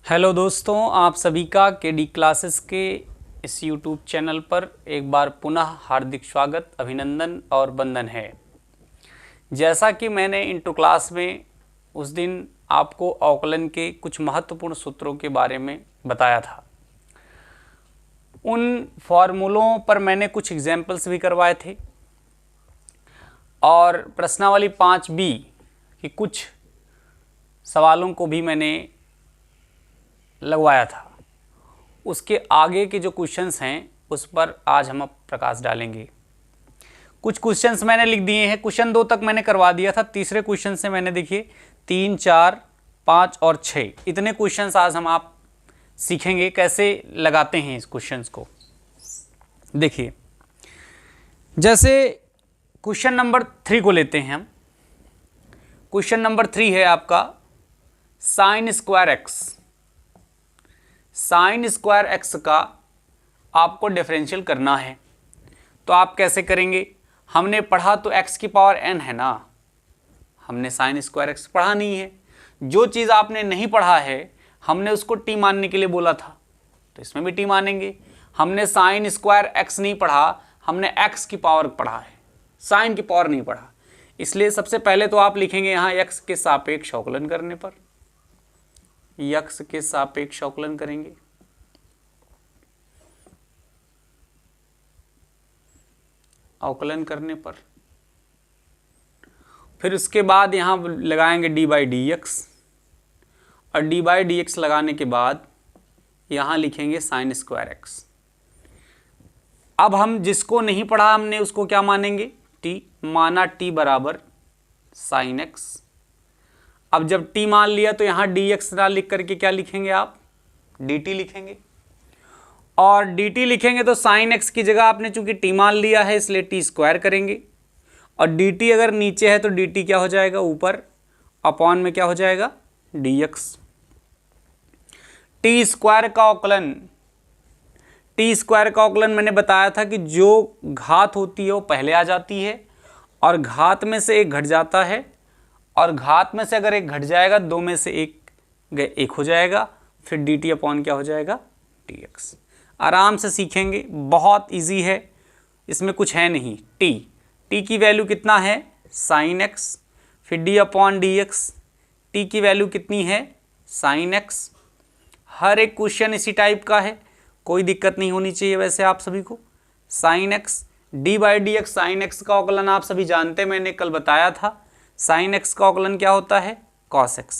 Hello दोस्तों, आप सभी का केडी क्लासेस के इस यूट्यूब चैनल पर एक बार पुनः हार्दिक स्वागत, अभिनंदन और वंदन है। जैसा कि मैंने इंटू क्लास में उस दिन आपको अवकलन के कुछ महत्वपूर्ण सूत्रों के बारे में बताया था, उन फॉर्मूलों पर मैंने कुछ एग्जाम्पल्स भी करवाए थे और प्रश्नावली 5B की कुछ सवालों को भी मैंने लगवाया था। उसके आगे के जो क्वेश्चंस हैं उस पर आज हम प्रकाश डालेंगे। कुछ क्वेश्चंस मैंने लिख दिए हैं, क्वेश्चन 2 तक मैंने करवा दिया था। तीसरे क्वेश्चन से मैंने देखिए 3, 4, 5 और 6 इतने क्वेश्चंस आज हम आप सीखेंगे कैसे लगाते हैं इस क्वेश्चंस को। देखिए, जैसे क्वेश्चन नंबर 3 को लेते हैं हम। क्वेश्चन नंबर 3 है आपका sine square x. Sine square x का आपको डिफरेंशियल करना है, तो आप कैसे करेंगे? हमने पढ़ा तो x की पावर n है ना, हमने साइन स्क्वायर एक्स पढ़ा नहीं है। जो चीज़ आपने नहीं पढ़ा है हमने उसको t मानने के लिए बोला था, तो इसमें भी t मानेंगे। हमने साइन स्क्वायर एक्स नहीं पढ़ा, हमने x की पावर पढ़ा है, साइन की पावर नहीं पढ़ा। इसलिए सबसे पहले तो आप लिखेंगे यहाँ x के सापेक्ष अवकलन करने पर, x के सापेक्ष अवकलन करेंगे। अवकलन करने पर फिर उसके बाद यहाँ लगाएंगे डी बाई डी एक्स, और डी बाई डी एक्स लगाने के बाद यहाँ लिखेंगे साइन स्क्वायर एक्स। अब हम जिसको नहीं पढ़ा हमने उसको क्या मानेंगे? t। माना t बराबर साइन एक्स। अब जब t मान लिया तो यहाँ dx ना लिख करके क्या लिखेंगे आप? dt लिखेंगे। और dt लिखेंगे तो साइन x की जगह आपने चूंकि t मान लिया है इसलिए t स्क्वायर करेंगे, और dt अगर नीचे है तो dt क्या हो जाएगा? ऊपर, अपॉन में क्या हो जाएगा? dx। t स्क्वायर का अवकलन, t स्क्वायर का अवकलन मैंने बताया था कि जो घात होती है वो पहले आ जाती है और घात में से एक घट जाता है, और घात में से अगर एक घट जाएगा 2 में से एक हो जाएगा, फिर dt अपॉन क्या हो जाएगा? dx। आराम से सीखेंगे, बहुत इजी है, इसमें कुछ है नहीं। t की वैल्यू कितना है? Sine x। फिर d अपॉन dx, t की वैल्यू कितनी है? Sine x। हर एक क्वेश्चन इसी टाइप का है, कोई दिक्कत नहीं होनी चाहिए वैसे आप सभी को। Sine x, d by D X, sine x का अवकलन आप सभी जानते हैं, मैंने कल बताया था। साइन x का अवकलन क्या होता है? Cos x।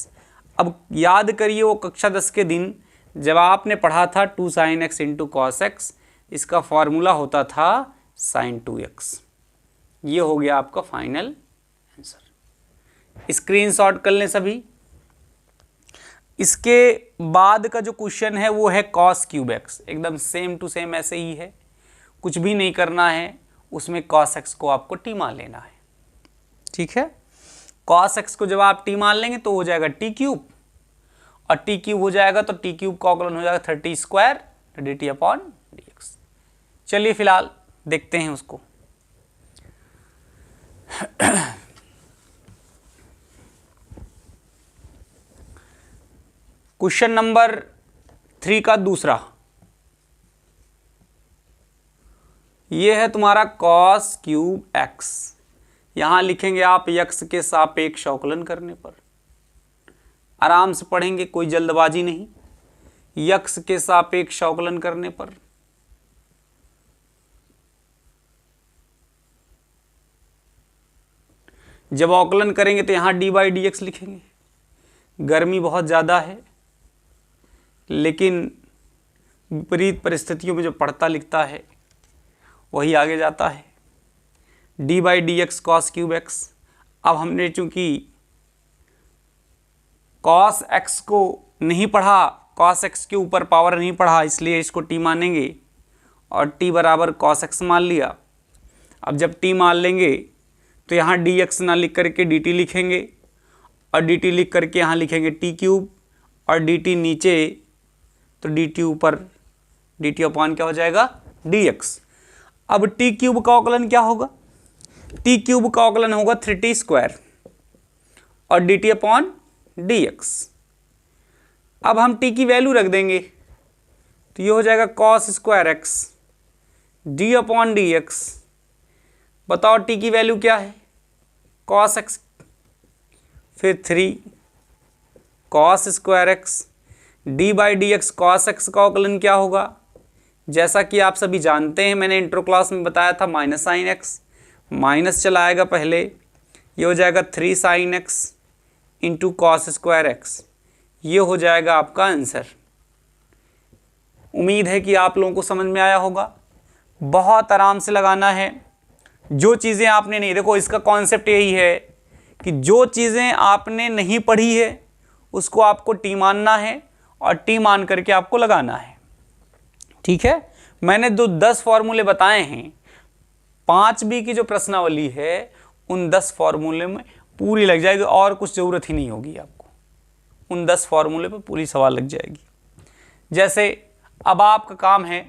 अब याद करिए वो कक्षा 10 के दिन जब आपने पढ़ा था 2 sine x into cos x, इसका फॉर्मूला होता था साइन 2x। ये हो गया आपका फाइनल आंसर। स्क्रीनशॉट कर लें सभी। इसके बाद का जो क्वेश्चन है वो है कॉस क्यूब x। एकदम सेम टू सेम ऐसे ही है, कुछ भी नहीं करना है, उसमें कॉस x को आपको t मान लेना है। ठीक है, कॉस x को जब आप t मान लेंगे तो हो जाएगा t क्यूब, और t क्यूब हो जाएगा तो t क्यूब का अवकलन हो जाएगा 30 स्क्वायर dt अपॉन dx। चलिए फिलहाल देखते हैं उसको। क्वेश्चन नंबर 3 का दूसरा, ये है तुम्हारा कॉस क्यूब x। यहां लिखेंगे आप x के सापेक्ष अवकलन करने पर। आराम से पढ़ेंगे, कोई जल्दबाजी नहीं। x के सापेक्ष अवकलन करने पर जब अवकलन करेंगे तो यहां d बाई डी एक्स लिखेंगे। गर्मी बहुत ज़्यादा है, लेकिन विपरीत परिस्थितियों में जो पढ़ता लिखता है वही आगे जाता है। d by D x cos cube x. अब हमने चूंकि कॉस x को नहीं पढ़ा, कॉस x के ऊपर पावर नहीं पढ़ा, इसलिए इसको t मानेंगे, और t बराबर कॉस x मान लिया। अब जब t मान लेंगे तो यहाँ dx ना लिख करके dt लिखेंगे, और dt लिख करके यहाँ लिखेंगे t क्यूब, और dt नीचे तो dt ऊपर, dt अपॉन क्या हो जाएगा? dx। अब t क्यूब का अवकलन क्या होगा? t क्यूब का अवकलन होगा 3t स्क्वायर और dt अपॉन dx। अब हम t की वैल्यू रख देंगे, तो ये हो जाएगा cos square x d upon D x. बताओ t की वैल्यू क्या है, cos x, फिर 3 cos square x D by D x. Cos x का अवकलन क्या होगा, जैसा कि आप सभी जानते हैं, मैंने इंट्रो क्लास में बताया था, माइनस साइन एक्स, माइनस चला आएगा पहले, ये हो जाएगा 3 sine x into cos square x. ये हो जाएगा आपका आंसर। उम्मीद है कि आप लोगों को समझ में आया होगा। बहुत आराम से लगाना है। जो चीज़ें आपने नहीं, देखो इसका कॉन्सेप्ट यही है कि जो चीज़ें आपने नहीं पढ़ी है उसको आपको टी मानना है और टी मान करके आपको लगाना है। ठीक है, मैंने 10 फॉर्मूले बताए हैं। 5B की जो प्रश्नावली है उन 10 फॉर्मूले में पूरी लग जाएगी और कुछ ज़रूरत ही नहीं होगी आपको, उन 10 फॉर्मूले पे पूरी सवाल लग जाएगी। जैसे अब आपका काम है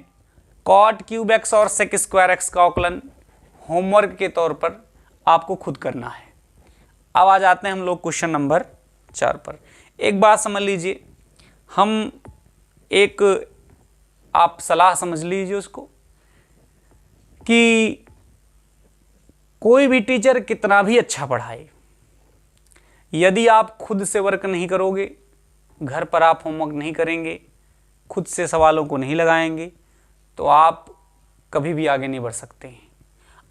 कॉट क्यूब एक्स और सेक स्क्वायर एक्स का अवकलन होमवर्क के तौर पर आपको खुद करना है। अब आ जाते हैं हम लोग क्वेश्चन नंबर 4 पर। एक बात समझ लीजिए, हम एक आप सलाह समझ लीजिए उसको, कि कोई भी टीचर कितना भी अच्छा पढ़ाए, यदि आप खुद से वर्क नहीं करोगे, घर पर आप होमवर्क नहीं करेंगे, खुद से सवालों को नहीं लगाएंगे, तो आप कभी भी आगे नहीं बढ़ सकते हैं।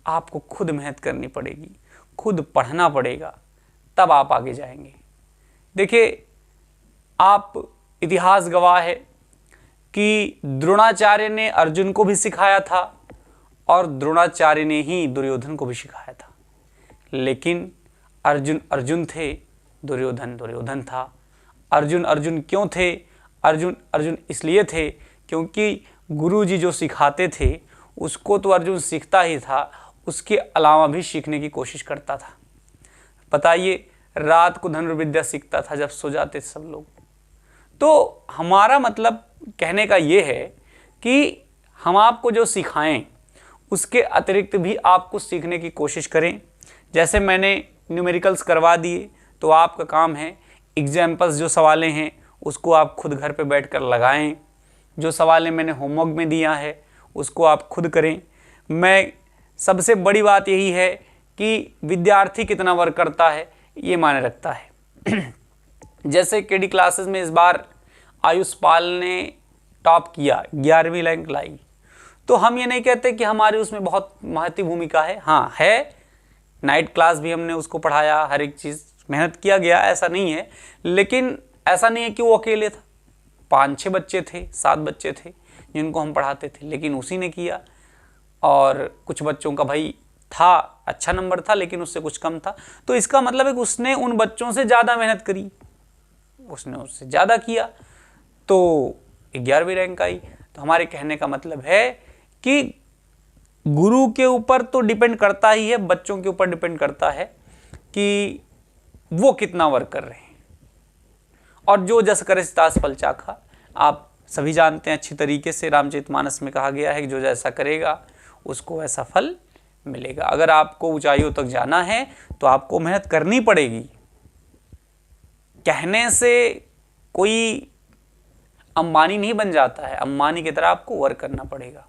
आपको खुद मेहनत करनी पड़ेगी, खुद पढ़ना पड़ेगा, तब आप आगे जाएंगे। देखिए, आप इतिहास गवाह है कि द्रोणाचार्य ने अर्जुन को भी सिखाया था और द्रोणाचार्य ने ही दुर्योधन को भी सिखाया था। लेकिन अर्जुन अर्जुन थे, दुर्योधन दुर्योधन था। अर्जुन अर्जुन क्यों थे? अर्जुन अर्जुन इसलिए थे क्योंकि गुरुजी जो सिखाते थे उसको तो अर्जुन सीखता ही था, उसके अलावा भी सीखने की कोशिश करता था। बताइए, रात को धनुर्विद्या सीखता था जब सो जाते सब लोग। तो हमारा मतलब कहने का ये है कि हम आपको जो सिखाएं उसके अतिरिक्त भी आपको सीखने की कोशिश करें। जैसे मैंने न्यूमेरिकल्स करवा दिए, तो आपका काम है एग्जाम्पल्स जो सवालें हैं उसको आप खुद घर पे बैठकर लगाएं। जो सवालें मैंने होमवर्क में दिया है उसको आप खुद करें। मैं सबसे बड़ी बात यही है कि विद्यार्थी कितना वर्क करता है ये मायने रखता है। जैसे केडी क्लासेस में इस बार आयुष पाल ने टॉप किया, 11वीं रैंक लाई, तो हम ये नहीं कहते कि हमारी उसमें बहुत महत्वपूर्ण भूमिका है। हाँ है, नाइट क्लास भी हमने उसको पढ़ाया, हर एक चीज़ मेहनत किया गया, ऐसा नहीं है। लेकिन ऐसा नहीं है कि वो अकेले था, 5-6 बच्चे थे, 7 बच्चे थे जिनको हम पढ़ाते थे, लेकिन उसी ने किया। और कुछ बच्चों का भाई था, अच्छा नंबर था, लेकिन उससे कुछ कम था। तो इसका मतलब है कि उसने उन बच्चों से ज़्यादा मेहनत करी, उसने उससे ज़्यादा किया, तो 11वीं रैंक आई। तो हमारे कहने का मतलब है कि गुरु के ऊपर तो डिपेंड करता ही है, बच्चों के ऊपर डिपेंड करता है कि वो कितना वर्क कर रहे हैं। और जो जस करे तास फल चाखा, आप सभी जानते हैं अच्छी तरीके से, रामचरितमानस में कहा गया है कि जो जैसा करेगा उसको ऐसा फल मिलेगा। अगर आपको ऊंचाइयों तक जाना है तो आपको मेहनत करनी पड़ेगी। कहने से कोई अंबानी नहीं बन जाता है, अंबानी की तरह आपको वर्क करना पड़ेगा।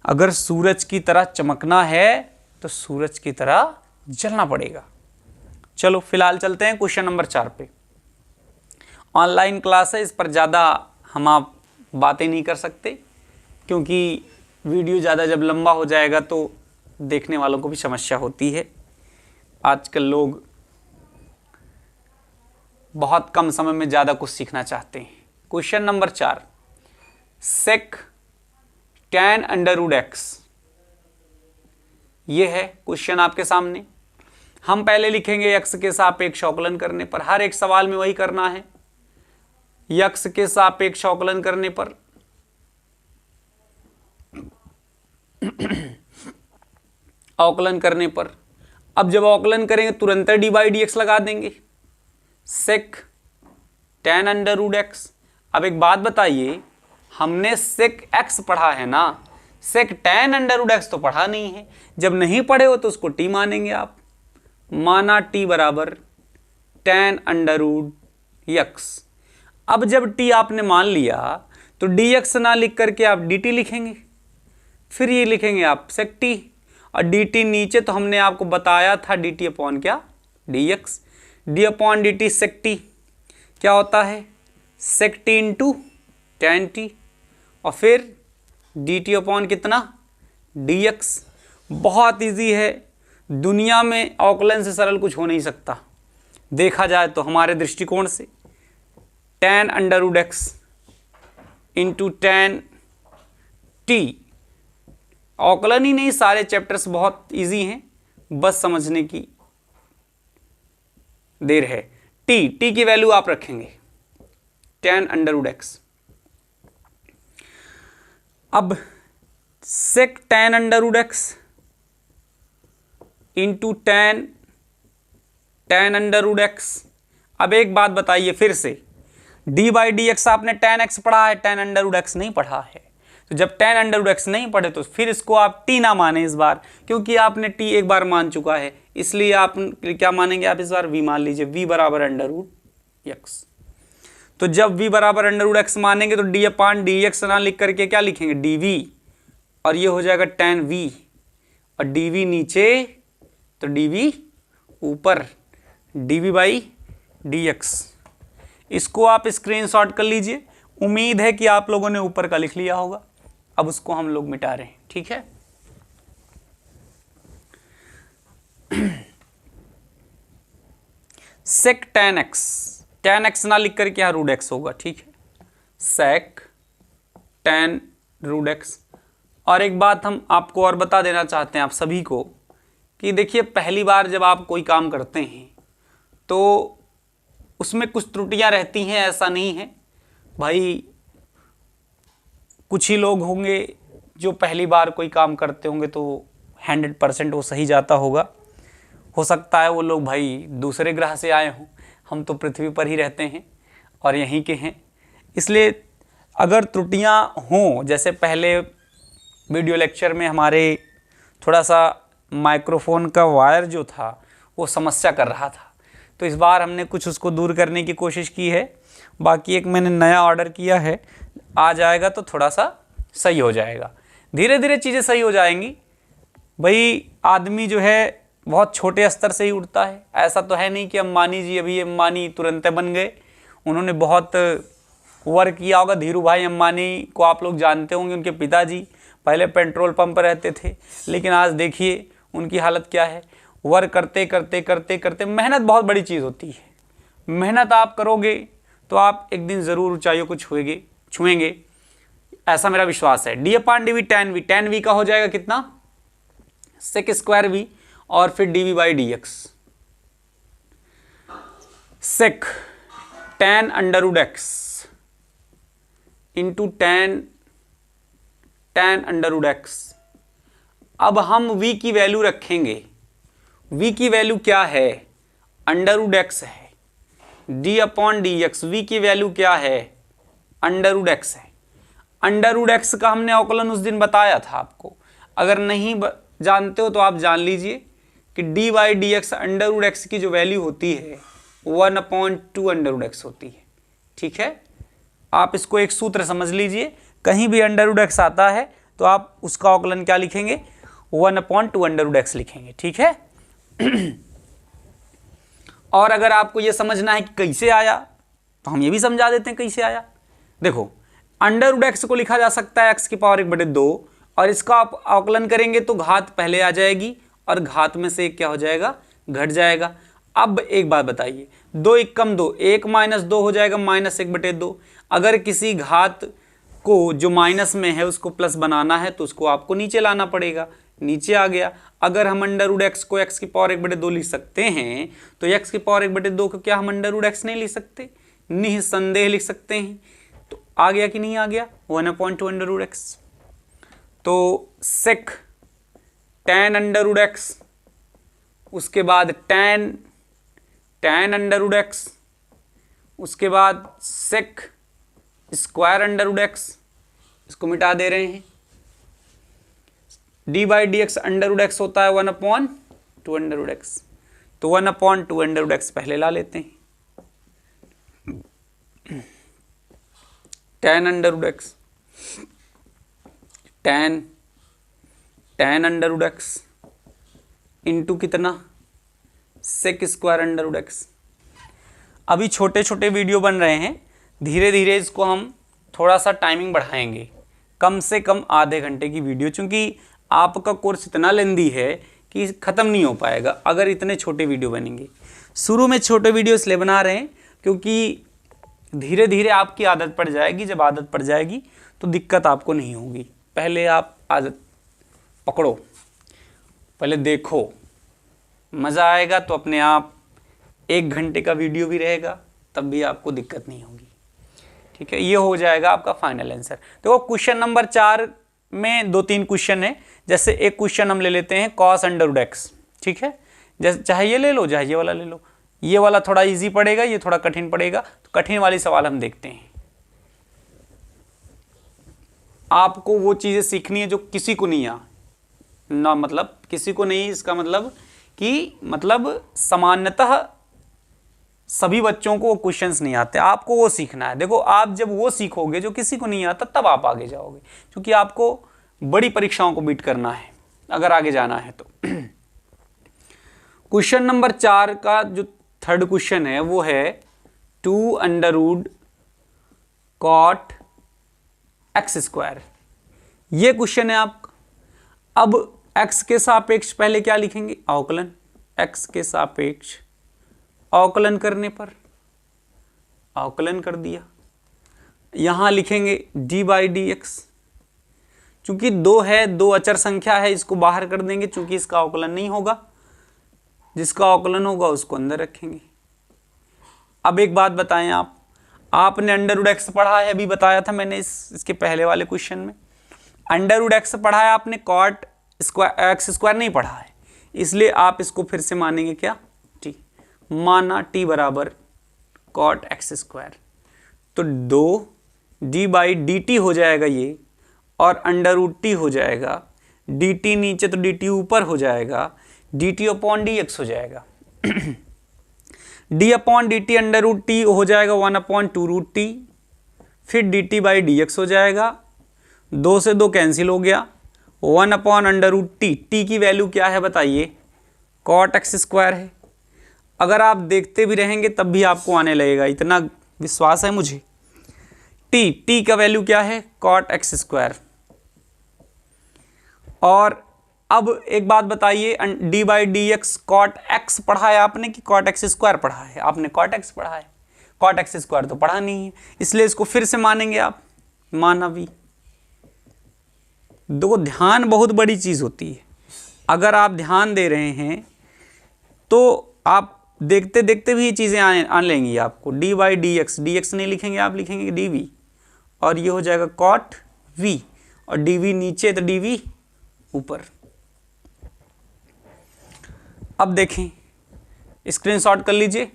अगर सूरज की तरह चमकना है तो सूरज की तरह जलना पड़ेगा। चलो फिलहाल चलते हैं क्वेश्चन नंबर 4 पे। ऑनलाइन क्लास है, इस पर ज़्यादा हम आप बातें नहीं कर सकते, क्योंकि वीडियो ज़्यादा जब लंबा हो जाएगा तो देखने वालों को भी समस्या होती है। आजकल लोग बहुत कम समय में ज़्यादा कुछ सीखना चाहते हैं। क्वेश्चन नंबर 4, सेक tan अंडर x, ये है क्वेश्चन आपके सामने। हम पहले लिखेंगे x के सापेक्ष अवकलन करने पर, हर एक सवाल में वही करना है, x के सापेक्ष अवकलन करने पर अवकलन करने पर। अब जब अवकलन करेंगे तुरंत डी बाई डी एक्स लगा देंगे, सेक tan अंडर x। अब एक बात बताइए, हमने सेक x पढ़ा है ना, सेक tan अंडर x तो पढ़ा नहीं है। जब नहीं पढ़े हो तो उसको t मानेंगे आप। माना t बराबर tan अंडर यक्स। अब जब टी आपने मान लिया तो डी एक्स ना लिख करके आप डी टी लिखेंगे, फिर ये लिखेंगे आप सेक टी, और डी टी नीचे तो हमने आपको बताया था डी टी अपॉन क्या, d x. D upon D t sec t क्या होता है, sec t into tan t, और फिर डी टी अपॉन कितना, डी एक्स। बहुत इजी है, दुनिया में अवकलन से सरल कुछ हो नहीं सकता देखा जाए तो हमारे दृष्टिकोण से। Tan under root x into tan T, अवकलन ही नहीं सारे चैप्टर्स बहुत इजी हैं, बस समझने की देर है। टी की वैल्यू आप रखेंगे टेन अंडर रूट एक्स। अब sec tan under root x into tan under root x. अब एक बात बताइए फिर से, डी बाई डी एक्स आपने टेन एक्स पढ़ा है, टेन अंडर रूट एक्स नहीं पढ़ा है। तो जब टेन अंडर रूट एक्स नहीं पढ़े तो फिर इसको आप टी ना माने इस बार, क्योंकि आपने टी एक बार मान चुका है, इसलिए आप क्या मानेंगे, आप इस बार वी मान लीजिए, वी बराबर अंडर रूट एक्स। तो जब v बराबर अंडर रूट एक्स मानेंगे तो डी अपान डी एक्स ना लिख करके क्या लिखेंगे, डी वी, और ये हो जाएगा टेन वी, और डी वी नीचे तो डी वी ऊपर, D V by D X. इसको आप स्क्रीनशॉट कर लीजिए, उम्मीद है कि आप लोगों ने ऊपर का लिख लिया होगा। अब उसको हम लोग मिटा रहे हैं, ठीक है। सेक टेन एक्स ना लिख करके यहाँ रूट एक्स होगा, ठीक है, सेक टेन रूट एक्स। और एक बात हम आपको और बता देना चाहते हैं आप सभी को कि देखिए, पहली बार जब आप कोई काम करते हैं तो उसमें कुछ त्रुटियां रहती हैं, ऐसा नहीं है भाई। कुछ ही लोग होंगे जो पहली बार कोई काम करते होंगे तो 100% वो सही जाता होगा। हो सकता है वो लोग भाई दूसरे ग्रह से आए हों, हम तो पृथ्वी पर ही रहते हैं और यहीं के हैं। इसलिए अगर त्रुटियां हों, जैसे पहले वीडियो लेक्चर में हमारे थोड़ा सा माइक्रोफोन का वायर जो था वो समस्या कर रहा था, तो इस बार हमने कुछ उसको दूर करने की कोशिश की है। बाकी एक मैंने नया ऑर्डर किया है, आ जाएगा तो थोड़ा सा सही हो जाएगा, धीरे धीरे चीज़ें सही हो जाएंगी। भाई आदमी जो है बहुत छोटे स्तर से ही उठता है, ऐसा तो है नहीं कि अंबानी जी अभी अंबानी तुरंत बन गए, उन्होंने बहुत वर्क किया होगा। धीरू भाई अंबानी को आप लोग जानते होंगे, उनके पिताजी पहले पेट्रोल पंप पर रहते थे, लेकिन आज देखिए उनकी हालत क्या है। वर्क करते करते करते करते, मेहनत बहुत बड़ी चीज़ होती है, मेहनत आप करोगे तो आप एक दिन ज़रूर ऊंचाइयों को छुएंगे, ऐसा मेरा विश्वास है। D upon D V tan V का हो जाएगा कितना, सेक स्क्वायर वी, और फिर D V by D X. Sec tan under root x into tan under root x. अब हम v की वैल्यू रखेंगे, v की वैल्यू क्या है, अंडर रूट एक्स है, d upon D X. V की वैल्यू क्या है, अंडर रूट एक्स है। अंडर रूट एक्स का हमने अवकलन उस दिन बताया था आपको, अगर नहीं जानते हो तो आप जान लीजिए कि d by D X under root X की जो वैल्यू होती है 1/2 अंडर रूट एक्स होती है, ठीक है। आप इसको एक सूत्र समझ लीजिए, कहीं भी अंडर रूट एक्स आता है तो आप उसका अवकलन क्या लिखेंगे, 1/2 अंडर रूट एक्स लिखेंगे, ठीक है। और अगर आपको यह समझना है कि कैसे आया तो हम ये भी समझा देते हैं कैसे आया। देखो, अंडर रूट एक्स को लिखा जा सकता है x की पावर 1/2, और इसका आप अवकलन करेंगे तो घात पहले आ जाएगी और घात में से क्या हो जाएगा, घट जाएगा। अब एक बात बताइए, 2 1 कम 2, 1 माइनस 2 हो जाएगा -1/2। अगर किसी घात को जो माइनस में है उसको प्लस बनाना है तो उसको आपको नीचे लाना पड़ेगा, नीचे आ गया। अगर हम अंडर रूट एक्स को x की पावर 1/2 लिख सकते हैं तो x की पावर 1/2 को क्या हम अंडर रूट एक्स नहीं लिख सकते, निसंदेह लिख सकते हैं। तो आ गया कि नहीं आ गया, 1/2 अंडर रूट एक्स। तो sec tan under root X, उसके बाद टेन अंडर रूट एक्स, उसके बाद sec square under root X, इसको मिटा दे रहे हैं। D by D X under root X होता है 1/2 अंडर रूट एक्स, तो 1/2 अंडर रूट एक्स पहले ला लेते हैं। tan under root x, tan under root x into कितना, sec square under root x. अभी छोटे छोटे वीडियो बन रहे हैं, धीरे धीरे इसको हम थोड़ा सा टाइमिंग बढ़ाएंगे, कम से कम आधे घंटे की वीडियो, क्योंकि आपका कोर्स इतना लेंदी है कि ख़त्म नहीं हो पाएगा अगर इतने छोटे वीडियो बनेंगे। शुरू में छोटे वीडियो इसलिए बना रहे हैं क्योंकि धीरे धीरे आपकी आदत पड़ जाएगी, जब आदत पड़ जाएगी तो दिक्कत आपको नहीं होगी। पहले आप आदत पकड़ो, पहले देखो, मज़ा आएगा तो अपने आप 1 घंटे का वीडियो भी रहेगा, तब भी आपको दिक्कत नहीं होगी। ठीक है, ये हो जाएगा आपका फाइनल आंसर। देखो क्वेश्चन नंबर 4 में 2-3 क्वेश्चन है। जैसे एक क्वेश्चन हम ले लेते हैं कॉस अंडर रूट एक्स, ठीक है, जैसे चाहे ये ले लो चाहे ये वाला ले लो। ये वाला थोड़ा इजी पड़ेगा, ये थोड़ा कठिन पड़ेगा, तो कठिन वाली सवाल हम देखते हैं। आपको वो चीज़ें सीखनी है जो किसी को नहीं आ ना, मतलब किसी को नहीं, इसका मतलब कि सामान्यतः सभी बच्चों को वो क्वेश्चंस नहीं आते, आपको वो सीखना है। देखो आप जब वो सीखोगे जो किसी को नहीं आता, तब आप आगे जाओगे, क्योंकि आपको बड़ी परीक्षाओं को बीट करना है अगर आगे जाना है तो। क्वेश्चन नंबर 4 का जो थर्ड क्वेश्चन है वो है 2 under root cot X square. ये क्वेश्चन है आपका। अब x के सापेक्ष पहले क्या लिखेंगे, अवकलन। x के सापेक्ष अवकलन करने पर अवकलन कर दिया, यहां लिखेंगे d बाई डी एक्स। चूंकि 2 है, 2 अचर संख्या है, इसको बाहर कर देंगे, चूंकि इसका अवकलन नहीं होगा, जिसका अवकलन होगा उसको अंदर रखेंगे। अब एक बात बताएं, आपने अंडर रूट एक्स पढ़ा है, अभी बताया था मैंने इसके पहले वाले क्वेश्चन में। अंडर रूट एक्स पढ़ा है आपने, कॉट स्क्वायर एक्स स्क्वायर नहीं पढ़ा है, इसलिए आप इसको फिर से मानेंगे क्या, टी। माना टी बराबर कॉट एक्स स्क्वायर, तो 2 डी बाई डी टी हो जाएगा ये, और अंडर रूट टी हो जाएगा, डी टी नीचे तो डी टी ऊपर हो जाएगा, D T upon D X हो जाएगा। D upon D T under root T हो जाएगा 1/2 रूट टी, फिर D T by D X हो जाएगा, 2 से 2 कैंसिल हो गया, 1 upon under root T. T की वैल्यू क्या है बताइए, कॉट एक्स स्क्वायर है। अगर आप देखते भी रहेंगे तब भी आपको आने लगेगा, इतना विश्वास है मुझे। टी का वैल्यू क्या है, कॉट एक्स स्क्वायर। और अब एक बात बताइए, D by D X cot X पढ़ा है आपने कि कॉट एक्स स्क्वायर पढ़ा है, आपने कॉट एक्स पढ़ा है, कॉट एक्स स्क्वायर तो पढ़ा नहीं है, इसलिए इसको फिर से मानेंगे आप, माना भी। देखो ध्यान बहुत बड़ी चीज़ होती है, अगर आप ध्यान दे रहे हैं तो आप देखते देखते भी ये चीज़ें आने लेंगी आपको। डी बाई डी एक्स नहीं लिखेंगे आप, लिखेंगे डी वी, और ये हो जाएगा कॉट वी, और डी वी नीचे तो डी वी ऊपर। अब देखें, स्क्रीनशॉट कर लीजिए।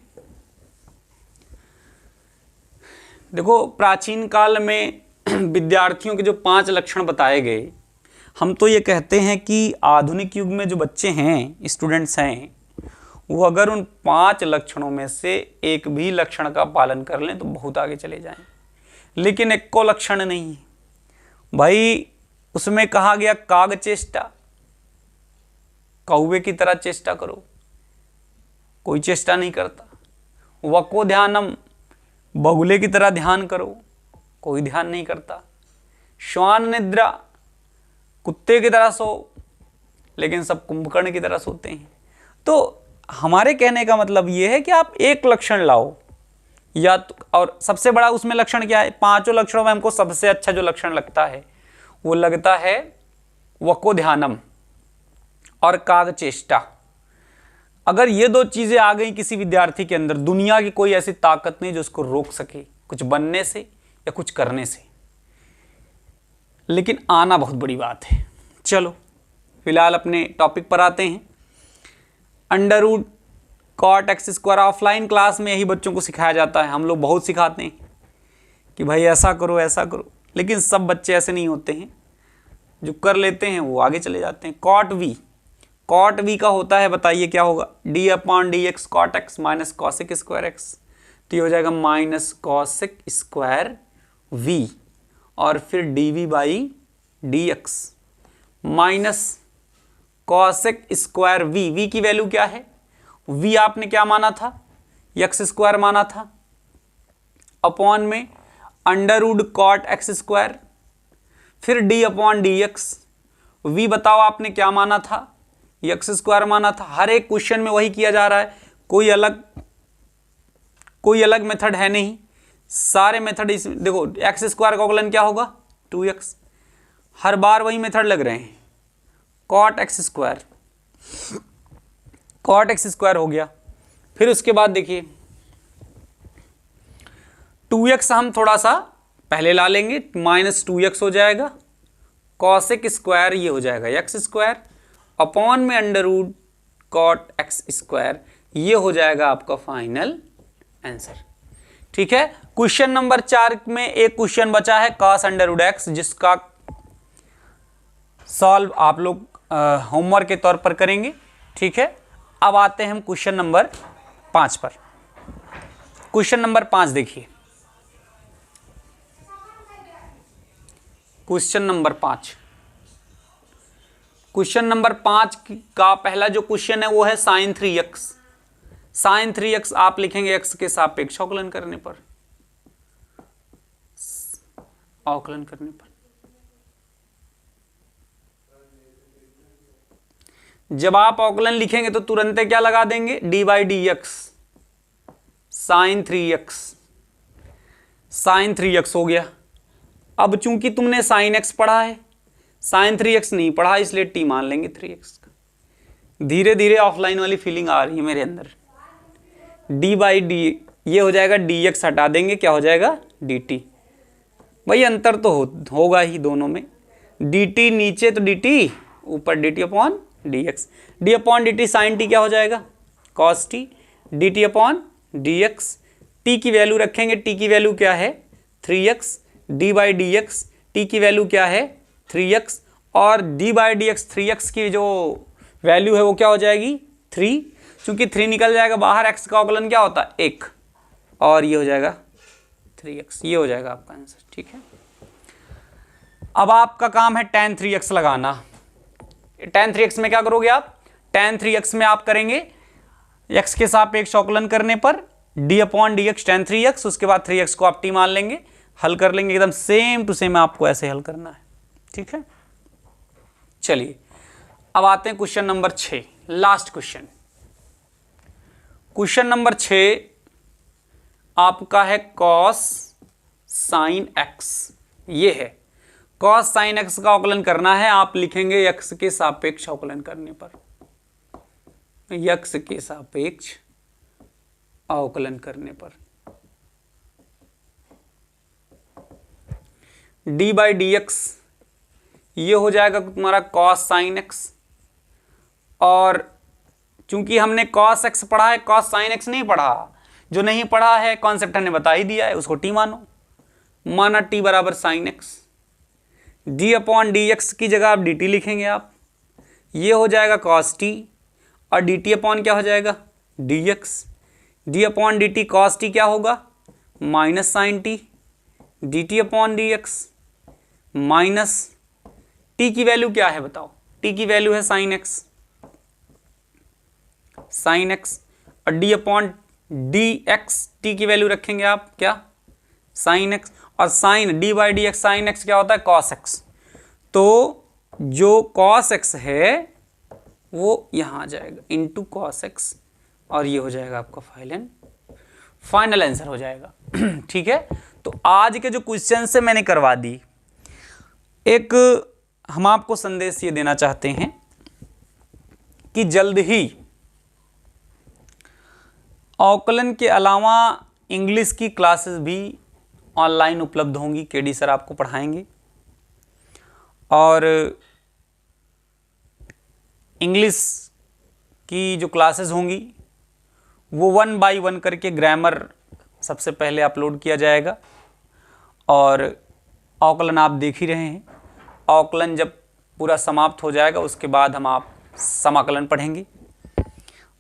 देखो प्राचीन काल में विद्यार्थियों के जो 5 लक्षण बताए गए, हम तो ये कहते हैं कि आधुनिक युग में जो बच्चे हैं, स्टूडेंट्स हैं, वो अगर उन 5 लक्षणों में से एक भी लक्षण का पालन कर लें तो बहुत आगे चले जाएं। लेकिन एक को लक्षण नहीं है भाई, उसमें कहा गया काग चेष्टा, कौवे की तरह चेष्टा करो, कोई चेष्टा नहीं करता। वको ध्यानम, बगुले की तरह ध्यान करो, कोई ध्यान नहीं करता। श्वान निद्रा, कुत्ते की तरह सो, लेकिन सब कुंभकर्ण की तरह सोते हैं। तो हमारे कहने का मतलब ये है कि आप एक लक्षण लाओ, या तो, और सबसे बड़ा उसमें लक्षण क्या है, 5 लक्षणों में हमको सबसे अच्छा जो लक्षण लगता है वो लगता है वको ध्यानम और काग चेष्टा। अगर ये 2 चीजें आ गई किसी विद्यार्थी के अंदर, दुनिया की कोई ऐसी ताकत नहीं जो उसको रोक सके कुछ बनने से या कुछ करने से। लेकिन आना बहुत बड़ी बात है। चलो फिलहाल अपने टॉपिक पर आते हैं। Under root cot X square offline class में यही बच्चों को सिखाया जाता है, हम लोग बहुत सिखाते हैं कि भाई ऐसा करो ऐसा करो, लेकिन सब बच्चे ऐसे नहीं होते हैं, जो कर लेते हैं वो आगे चले जाते हैं। कॉट वी का होता है, बताइए क्या होगा, D upon D X cot X minus cosec square X. तो ये हो जाएगा माइनस कॉसेक स्क्वायर v और फिर dv by dx minus cosec square v की वैल्यू क्या है, v आपने क्या माना था, एक्स स्क्वायर माना था, अपॉन में under root cot X square, फिर d upon D X. v बताओ आपने क्या माना था, एक्स स्क्वायर माना था। हर एक क्वेश्चन में वही किया जा रहा है, कोई अलग मेथड है नहीं, सारे मेथड इसमें देखो। एक्स स्क्वायर का अवकलन क्या होगा 2x, हर बार वही मेथड लग रहे हैं। कॉट एक्स स्क्वायर हो गया। फिर उसके बाद देखिए 2x हम थोड़ा सा पहले ला लेंगे, माइनस 2x हो जाएगा, कॉसेक स्क्वायर ये हो जाएगा एक्स स्क्वायर, अपॉन में under root cot X square, ये हो जाएगा आपका फाइनल आंसर। ठीक है। क्वेश्चन नंबर 4 में एक क्वेश्चन बचा है कॉस अंडर रूट एक्स, जिसका सॉल्व आप लोग होमवर्क के तौर पर करेंगे। ठीक है। अब आते हैं हम क्वेश्चन नंबर 5 पर। क्वेश्चन नंबर 5 देखिए, क्वेश्चन नंबर 5 का पहला जो क्वेश्चन है वो है साइन 3x। साइन 3x आप लिखेंगे x के सापेक्ष अवकलन करने पर, जब आप अवकलन लिखेंगे तो तुरंत क्या लगा देंगे, D by D X sine 3x हो गया। अब चूंकि तुमने साइन x पढ़ा है, साइन 3x नहीं पढ़ा, इसलिए t मान लेंगे 3x का। धीरे धीरे ऑफलाइन वाली फीलिंग आ रही है मेरे अंदर। d बाई डी ये हो जाएगा, dx हटा देंगे, क्या हो जाएगा dt। भाई अंतर तो होगा ही दोनों में, dt नीचे तो dt, ऊपर dt upon dx। d upon dt sine t क्या हो जाएगा cos t, dt upon dx। t की वैल्यू रखेंगे, t की वैल्यू क्या है 3x, d by D X, T की वैल्यू क्या है 3x, और d by D x 3x की जो वैल्यू है वो क्या हो जाएगी 3, क्योंकि 3 निकल जाएगा बाहर, x का अवकलन क्या होता है 1, और ये हो जाएगा 3x, ये हो जाएगा आपका आंसर। ठीक है। अब आपका काम है tan 3x लगाना। tan 3x में क्या करोगे आप, tan 3x में आप करेंगे x के सापेक्ष अवकलन करने पर d upon D x tan 3x, उसके बाद 3x को आप t मान लेंगे, हल कर लेंगे, एकदम सेम टू सेम आपको ऐसे हल करना है। ठीक है। चलिए अब आते हैं question number 6, last question. Question number 6 आपका है cos sin x। ये है cos sin x का अवकलन करना है, आप लिखेंगे x के सापेक्ष अवकलन करने पर, x के सापेक्ष अवकलन करने पर d बाई डी एक्स, ये हो जाएगा तुम्हारा cos sin x, और चूंकि हमने cos x पढ़ा है, cos sin x नहीं पढ़ा, जो नहीं पढ़ा है कॉन्सेप्ट हमने बता ही दिया है, उसको t मानो, माना t बराबर sin x, d upon D x की जगह आप dt लिखेंगे आप, ये हो जाएगा cos t, और dt अपॉन क्या हो जाएगा dx, d upon dt cos t क्या होगा minus sin t, dt upon dx minus t की वैल्यू क्या है बताओ, t की वैल्यू है sin x, और d अपॉन dx, t की वैल्यू रखेंगे आप क्या sin x, और sin d by D x sin x क्या होता है cos x, तो जो cos x है वो यहाँ आ जाएगा इंटू cos x, और ये हो जाएगा आपका फाइनल आंसर हो जाएगा। ठीक है। तो आज के जो क्वेश्चन से मैंने करवा दी, एक हम आपको संदेश ये देना चाहते हैं कि जल्द ही अवकलन के अलावा इंग्लिश की क्लासेस भी ऑनलाइन उपलब्ध होंगी, केडी सर आपको पढ़ाएंगे, और इंग्लिश की जो क्लासेस होंगी वो 1 बाई 1 करके ग्रामर सबसे पहले अपलोड किया जाएगा, और अवकलन आप देख ही रहे हैं। अवकलन जब पूरा समाप्त हो जाएगा उसके बाद हम आप समाकलन पढ़ेंगे,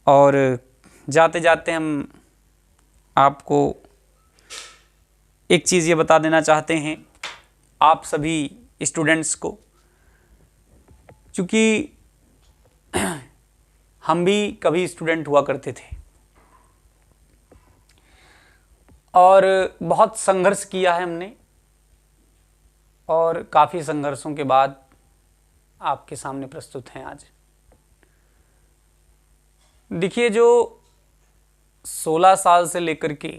और जाते जाते हम आपको एक चीज़ ये बता देना चाहते हैं आप सभी स्टूडेंट्स को, क्योंकि हम भी कभी स्टूडेंट हुआ करते थे और बहुत संघर्ष किया है हमने, और काफ़ी संघर्षों के बाद आपके सामने प्रस्तुत हैं आज। देखिए, जो 16 साल से लेकर के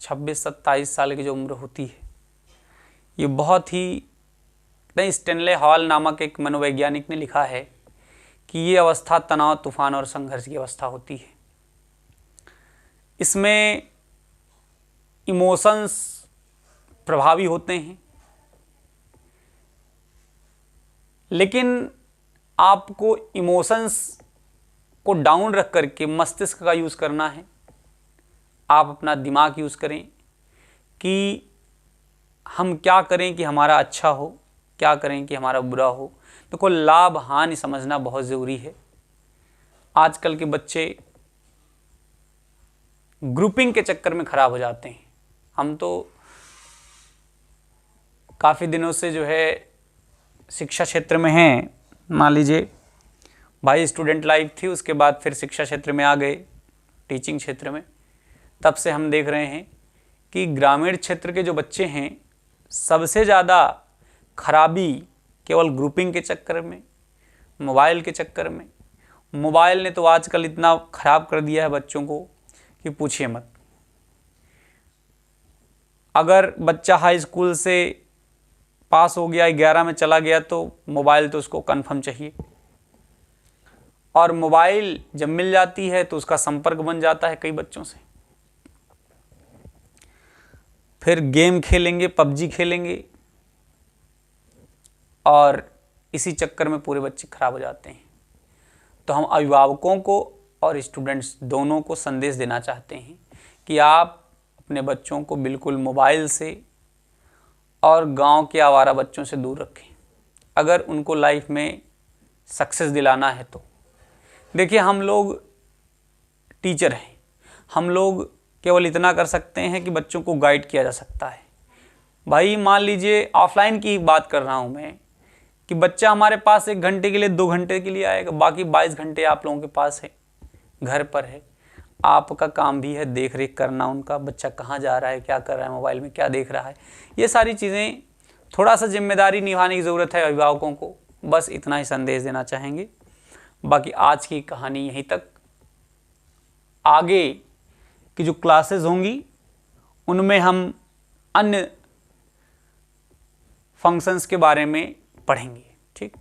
26-27 साल की जो उम्र होती है, ये बहुत ही, स्टेनले हॉल नामक एक मनोवैज्ञानिक ने लिखा है कि ये अवस्था तनाव, तूफान और संघर्ष की अवस्था होती है। इसमें इमोशंस प्रभावी होते हैं, लेकिन आपको इमोशंस को डाउन रख करके मस्तिष्क का यूज़ करना है। आप अपना दिमाग यूज़ करें कि हम क्या करें कि हमारा अच्छा हो, क्या करें कि हमारा बुरा हो। देखो, लाभ हानि समझना बहुत ज़रूरी है। आजकल के बच्चे ग्रुपिंग के चक्कर में ख़राब हो जाते हैं। हम तो काफ़ी दिनों से जो है शिक्षा क्षेत्र में हैं। मान लीजिए भाई स्टूडेंट लाइफ थी, उसके बाद फिर शिक्षा क्षेत्र में आ गए, टीचिंग क्षेत्र में। तब से हम देख रहे हैं कि ग्रामीण क्षेत्र के जो बच्चे हैं, सबसे ज़्यादा खराबी केवल ग्रुपिंग के चक्कर में, मोबाइल के चक्कर में। मोबाइल ने तो आजकल इतना ख़राब कर दिया है बच्चों को कि पूछिए मत। अगर बच्चा हाई स्कूल से पास हो गया, 11 में चला गया, तो मोबाइल तो उसको कन्फर्म चाहिए। और मोबाइल जब मिल जाती है तो उसका संपर्क बन जाता है कई बच्चों से। फिर गेम खेलेंगे, पबजी खेलेंगे, और इसी चक्कर में पूरे बच्चे खराब हो जाते हैं। तो हम अभिभावकों को और स्टूडेंट्स दोनों को संदेश देना चाहते हैं कि आप अपने बच्चों को बिल्कुल मोबाइल से और गांव के आवारा बच्चों से दूर रखें, अगर उनको लाइफ में सक्सेस दिलाना है तो। देखिए, हम लोग टीचर हैं, हम लोग केवल इतना कर सकते हैं कि बच्चों को गाइड किया जा सकता है। भाई मान लीजिए ऑफलाइन की बात कर रहा हूँ मैं, कि बच्चा हमारे पास 1 घंटे के लिए, 2 घंटे के लिए आएगा, बाकी 22 घंटे आप लोगों के पास है, घर पर है। आपका काम भी है देख रेख करना उनका, बच्चा कहाँ जा रहा है, क्या कर रहा है, मोबाइल में क्या देख रहा है। ये सारी चीज़ें थोड़ा सा जिम्मेदारी निभाने की ज़रूरत है अभिभावकों को। बस इतना ही संदेश देना चाहेंगे। बाकी आज की कहानी यहीं तक। आगे की जो क्लासेस होंगी उनमें हम अन्य फंक्शंस के बारे में पढ़ेंगे। ठीक।